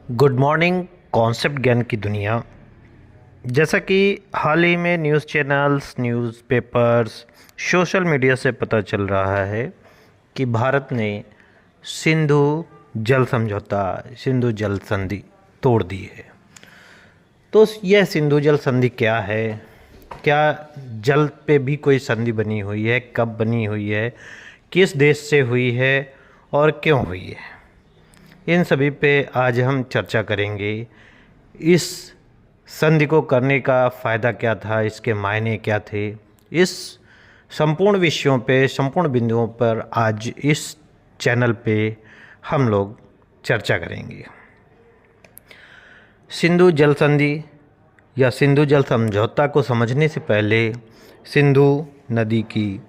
Good morning. Concept ज्ञान की दुनिया। जैसा कि हाल ही में news channels, newspapers, social media से पता चल रहा है कि भारत ने सिंधु जल समझौता, सिंधु जल संधि तोड़ दी है। तो यह सिंधु जल संधि क्या है? क्या जल पे भी कोई संधि बनी हुई है? कब बनी हुई है? किस देश से हुई है और क्यों हुई है? इन सभी पे आज हम चर्चा करेंगे। इस संधि को करने का फ़ायदा क्या था, इसके मायने क्या थे, इस संपूर्ण विषयों पे, संपूर्ण बिंदुओं पर आज इस चैनल पे हम लोग चर्चा करेंगे। सिंधु जल संधि या सिंधु जल समझौता को समझने से पहले सिंधु नदी की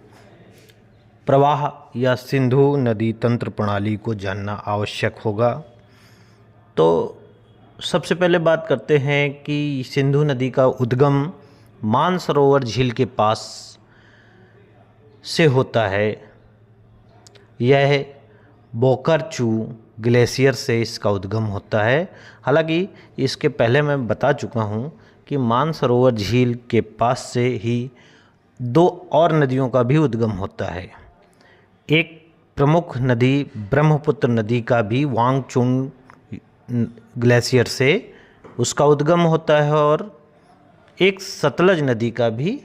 प्रवाह या सिंधु नदी तंत्र प्रणाली को जानना आवश्यक होगा। तो सबसे पहले बात करते हैं कि सिंधु नदी का उद्गम मानसरोवर झील के पास से होता है। यह बोकरचू ग्लेशियर से इसका उद्गम होता है। हालांकि इसके पहले मैं बता चुका हूँ कि मानसरोवर झील के पास से ही दो और नदियों का भी उद्गम होता है। एक प्रमुख नदी ब्रह्मपुत्र नदी का भी वांगचुंग ग्लेशियर से उसका उद्गम होता है और एक सतलज नदी का भी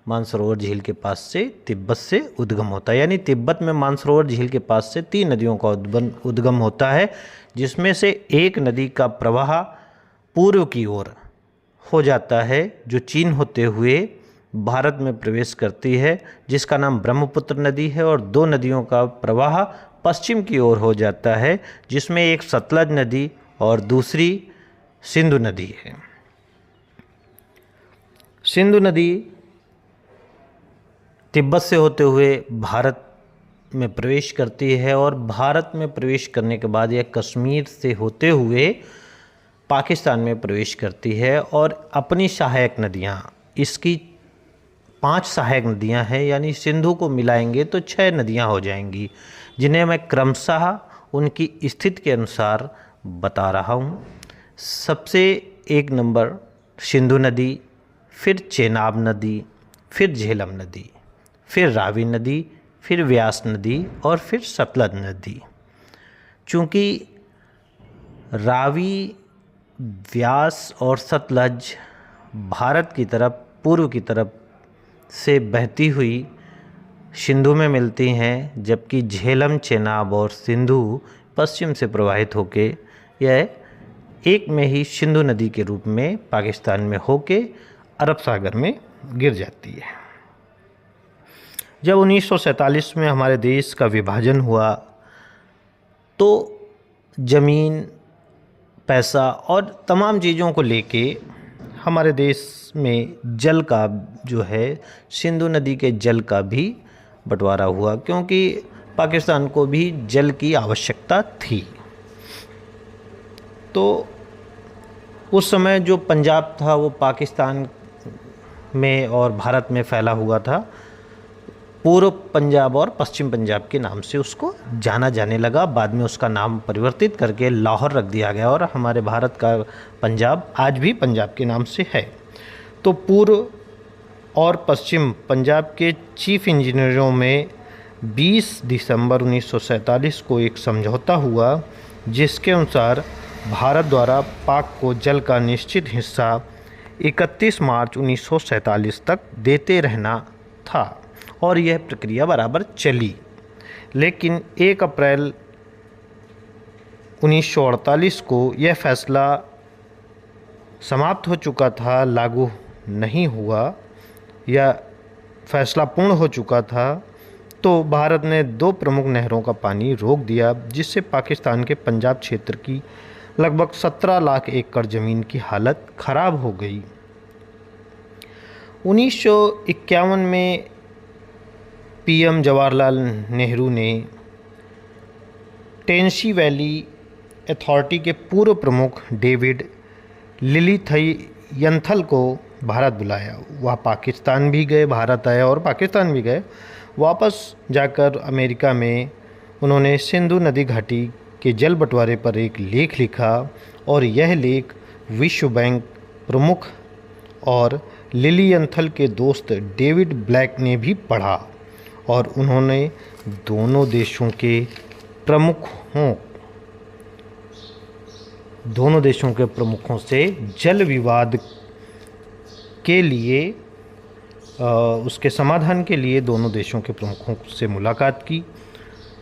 मानसरोवर झील के पास से तिब्बत से उद्गम होता है। यानी तिब्बत में मानसरोवर झील के पास से 3 नदियों का उद्गम होता है, जिसमें से एक नदी का प्रवाह पूर्व की ओर हो जाता है, जो चीन होते हुए भारत में प्रवेश करती है, जिसका नाम ब्रह्मपुत्र नदी है। और 2 नदियों का प्रवाह पश्चिम की ओर हो जाता है, जिसमें एक सतलज नदी और दूसरी सिंधु नदी है। सिंधु नदी तिब्बत से होते हुए भारत में प्रवेश करती है और भारत में प्रवेश करने के बाद यह कश्मीर से होते हुए पाकिस्तान में प्रवेश करती है। और अपनी सहायक नदियाँ, इसकी 5 सहायक नदियाँ हैं, यानी सिंधु को मिलाएंगे तो 6 नदियाँ हो जाएंगी, जिन्हें मैं क्रमशः उनकी स्थिति के अनुसार बता रहा हूँ। सबसे 1 नंबर सिंधु नदी, फिर चेनाब नदी, फिर झेलम नदी, फिर रावी नदी, फिर व्यास नदी और फिर सतलज नदी। चूँकि रावी, व्यास और सतलज भारत की तरफ, पूर्व की तरफ से बहती हुई सिंधु में मिलती हैं, जबकि झेलम, चेनाब और सिंधु पश्चिम से प्रवाहित होके यह एक में ही सिंधु नदी के रूप में पाकिस्तान में होके अरब सागर में गिर जाती है। जब 1947 में हमारे देश का विभाजन हुआ तो ज़मीन, पैसा और तमाम चीज़ों को लेके हमारे देश में जल का जो है, सिंधु नदी के जल का भी बंटवारा हुआ, क्योंकि पाकिस्तान को भी जल की आवश्यकता थी। तो उस समय जो पंजाब था वो पाकिस्तान में और भारत में फैला हुआ था। पूर्व पंजाब और पश्चिम पंजाब के नाम से उसको जाना जाने लगा। बाद में उसका नाम परिवर्तित करके लाहौर रख दिया गया और हमारे भारत का पंजाब आज भी पंजाब के नाम से है। तो पूर्व और पश्चिम पंजाब के चीफ इंजीनियरों में 20 दिसंबर 1947 को एक समझौता हुआ, जिसके अनुसार भारत द्वारा पाक को जल का निश्चित हिस्सा 31 मार्च 1947 तक देते रहना था और यह प्रक्रिया बराबर चली। लेकिन 1 अप्रैल 1948 को यह फैसला समाप्त हो चुका था, लागू नहीं हुआ या फैसला पूर्ण हो चुका था। तो भारत ने 2 प्रमुख नहरों का पानी रोक दिया, जिससे पाकिस्तान के पंजाब क्षेत्र की लगभग 17 लाख एकड़ ज़मीन की हालत ख़राब हो गई। 1951 में पीएम जवाहरलाल नेहरू ने टेंसी वैली अथॉरिटी के पूर्व प्रमुख डेविड लिलीथयंथल को भारत बुलाया। वह पाकिस्तान भी गए, भारत आए और पाकिस्तान भी गए। वापस जाकर अमेरिका में उन्होंने सिंधु नदी घाटी के जल बंटवारे पर एक लेख लिखा और यह लेख विश्व बैंक प्रमुख और लिलियंथल के दोस्त डेविड ब्लैक ने भी पढ़ा और उन्होंने दोनों देशों के प्रमुखों से जल विवाद के लिए उसके समाधान के लिए दोनों देशों के प्रमुखों से मुलाकात की।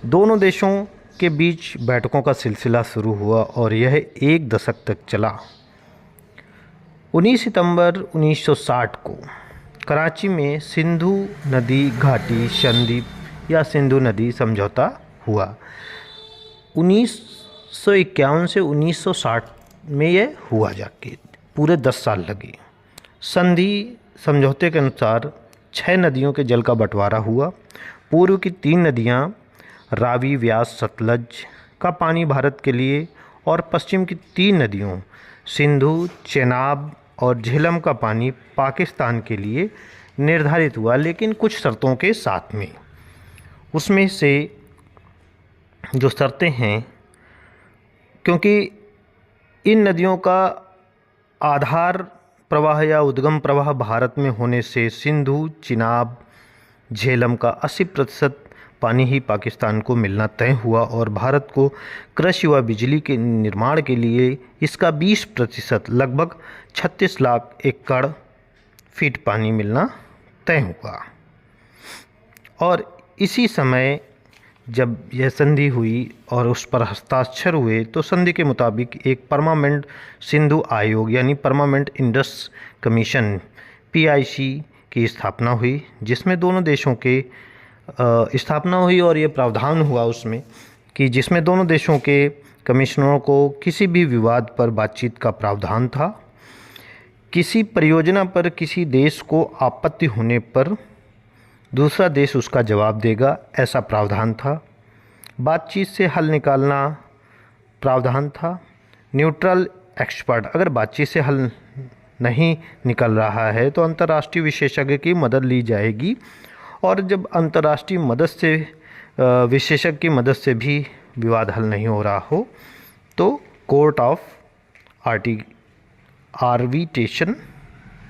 दोनों देशों के बीच बैठकों का सिलसिला शुरू हुआ और यह एक दशक तक चला। 19 सितंबर 1960 को कराची में सिंधु नदी घाटी संधि या सिंधु नदी समझौता हुआ। 1951 से 1960 में यह हुआ जाके पूरे 10 साल लगे। संधि समझौते के अनुसार 6 नदियों के जल का बंटवारा हुआ। पूर्व की 3 नदियां रावी, व्यास, सतलज का पानी भारत के लिए और पश्चिम की 3 नदियों सिंधु, चेनाब और झेलम का पानी पाकिस्तान के लिए निर्धारित हुआ, लेकिन कुछ शर्तों के साथ में। उसमें से जो शर्तें हैं, क्योंकि इन नदियों का आधार प्रवाह या उद्गम प्रवाह भारत में होने से सिंधु, चिनाब, झेलम का 80% पानी ही पाकिस्तान को मिलना तय हुआ और भारत को कृषि व बिजली के निर्माण के लिए इसका 20% लगभग 36 लाख एकड़ फीट पानी मिलना तय हुआ। और इसी समय जब यह संधि हुई और उस पर हस्ताक्षर हुए तो संधि के मुताबिक एक परमानेंट सिंधु आयोग यानी परमानेंट इंडस कमीशन PIC की स्थापना हुई, जिसमें दोनों देशों के स्थापना हुई और ये प्रावधान हुआ उसमें कि जिसमें दोनों देशों के कमिश्नरों को किसी भी विवाद पर बातचीत का प्रावधान था। किसी परियोजना पर किसी देश को आपत्ति होने पर दूसरा देश उसका जवाब देगा, ऐसा प्रावधान था। बातचीत से हल निकालना प्रावधान था। न्यूट्रल एक्सपर्ट, अगर बातचीत से हल नहीं निकल रहा है तो अंतर्राष्ट्रीय विशेषज्ञ की मदद ली जाएगी, और जब अंतर्राष्ट्रीय मदद से विशेषज्ञ की मदद से भी विवाद हल नहीं हो रहा हो तो कोर्ट ऑफ आर्बिट्रेशन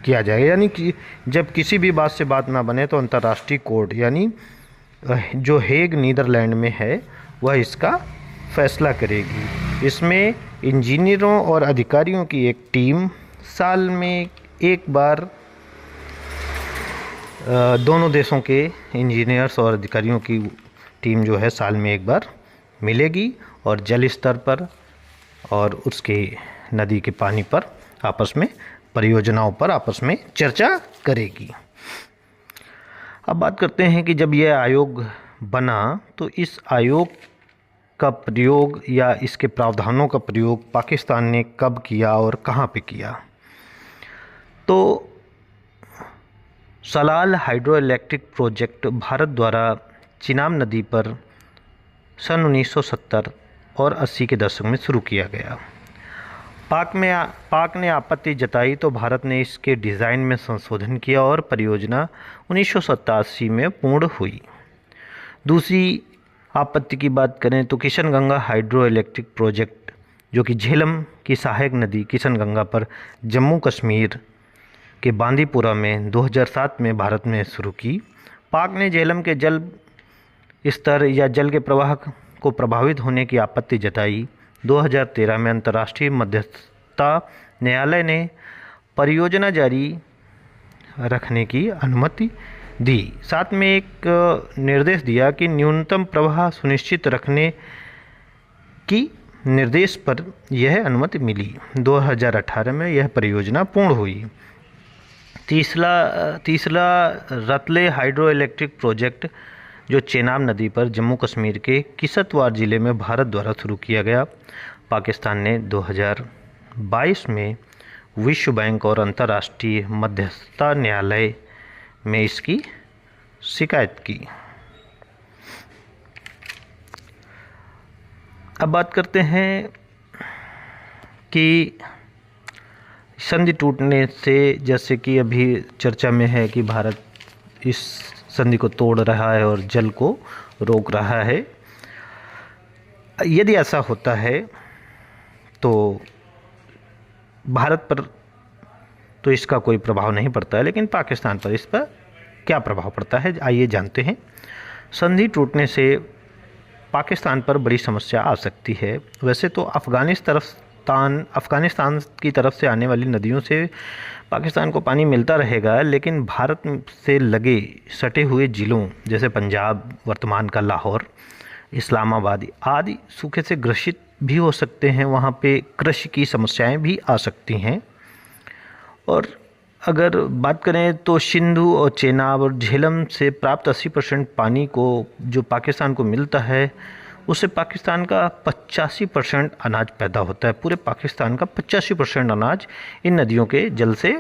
किया जाएगा। यानी कि जब किसी भी बात से बात ना बने तो अंतर्राष्ट्रीय कोर्ट यानी जो हेग नीदरलैंड में है वह इसका फैसला करेगी। इसमें इंजीनियरों और अधिकारियों की एक टीम साल में एक बार दोनों देशों के इंजीनियर्स और अधिकारियों की टीम जो है साल में एक बार मिलेगी और जल स्तर पर और उसके नदी के पानी पर आपस में परियोजनाओं पर आपस में चर्चा करेगी। अब बात करते हैं कि जब यह आयोग बना तो इस आयोग का प्रयोग या इसके प्रावधानों का प्रयोग पाकिस्तान ने कब किया और कहाँ पे किया। तो Salal hydro electric project Bharat द्वारा चिनाब नदी पर सन 1970 और 80 के दशक में शुरू किया गया। पाक ने आपत्ति जताई तो भारत ने इसके डिज़ाइन में संशोधन किया और परियोजना 1987 में पूर्ण हुई। दूसरी आपत्ति की बात करें तो किशनगंगा हाइड्रो इलेक्ट्रिक प्रोजेक्ट, जो कि झेलम की सहायक नदी किशनगंगा पर जम्मू कश्मीर के बांदीपुरा में 2007 में भारत में शुरू की। पाक ने झेलम के जल स्तर या जल के प्रवाह को प्रभावित होने की आपत्ति जताई। 2013 में अंतर्राष्ट्रीय मध्यस्थता न्यायालय ने परियोजना जारी रखने की अनुमति दी। साथ में एक निर्देश दिया कि न्यूनतम प्रवाह सुनिश्चित रखने की निर्देश पर यह अनुमति मिली। 2018 में यह परियोजना पूर्ण हुई। तीसरा रतले हाइड्रो इलेक्ट्रिक प्रोजेक्ट, जो चेनाब नदी पर जम्मू कश्मीर के किश्तवाड़ ज़िले में भारत द्वारा शुरू किया गया। पाकिस्तान ने 2022 में विश्व बैंक और अंतर्राष्ट्रीय मध्यस्थता न्यायालय में इसकी शिकायत की। अब बात करते हैं कि संधि टूटने से, जैसे कि अभी चर्चा में है कि भारत इस संधि को तोड़ रहा है और जल को रोक रहा है। यदि ऐसा होता है तो भारत पर तो इसका कोई प्रभाव नहीं पड़ता है, लेकिन पाकिस्तान पर इस पर क्या प्रभाव पड़ता है, आइए जानते हैं। संधि टूटने से पाकिस्तान पर बड़ी समस्या आ सकती है। वैसे तो अफ़गानिस्तान की तरफ से आने वाली नदियों से पाकिस्तान को पानी मिलता रहेगा, लेकिन भारत से लगे सटे हुए ज़िलों जैसे पंजाब, वर्तमान का लाहौर, इस्लामाबाद आदि सूखे से ग्रसित भी हो सकते हैं। वहाँ पे कृषि की समस्याएं भी आ सकती हैं। और अगर बात करें तो सिंधु और चेनाब और झेलम से प्राप्त 80% पानी को जो पाकिस्तान को मिलता है, उससे पाकिस्तान का 85% अनाज पैदा होता है। पूरे पाकिस्तान का 85% अनाज इन नदियों के जल से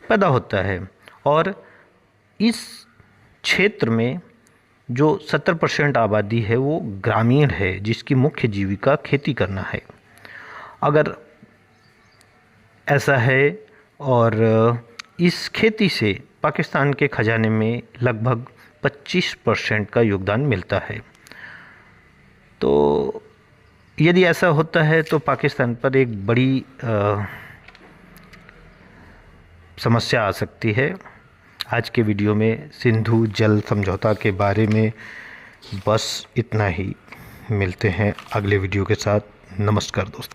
पैदा होता है। और इस क्षेत्र में जो 70% आबादी है वो ग्रामीण है, जिसकी मुख्य जीविका खेती करना है। अगर ऐसा है और इस खेती से पाकिस्तान के खजाने में लगभग 25% का योगदान मिलता है। तो यदि ऐसा होता है तो पाकिस्तान पर एक बड़ी समस्या आ सकती है। आज के वीडियो में सिंधु जल समझौता के बारे में बस इतना ही। मिलते हैं अगले वीडियो के साथ। नमस्कार दोस्तों।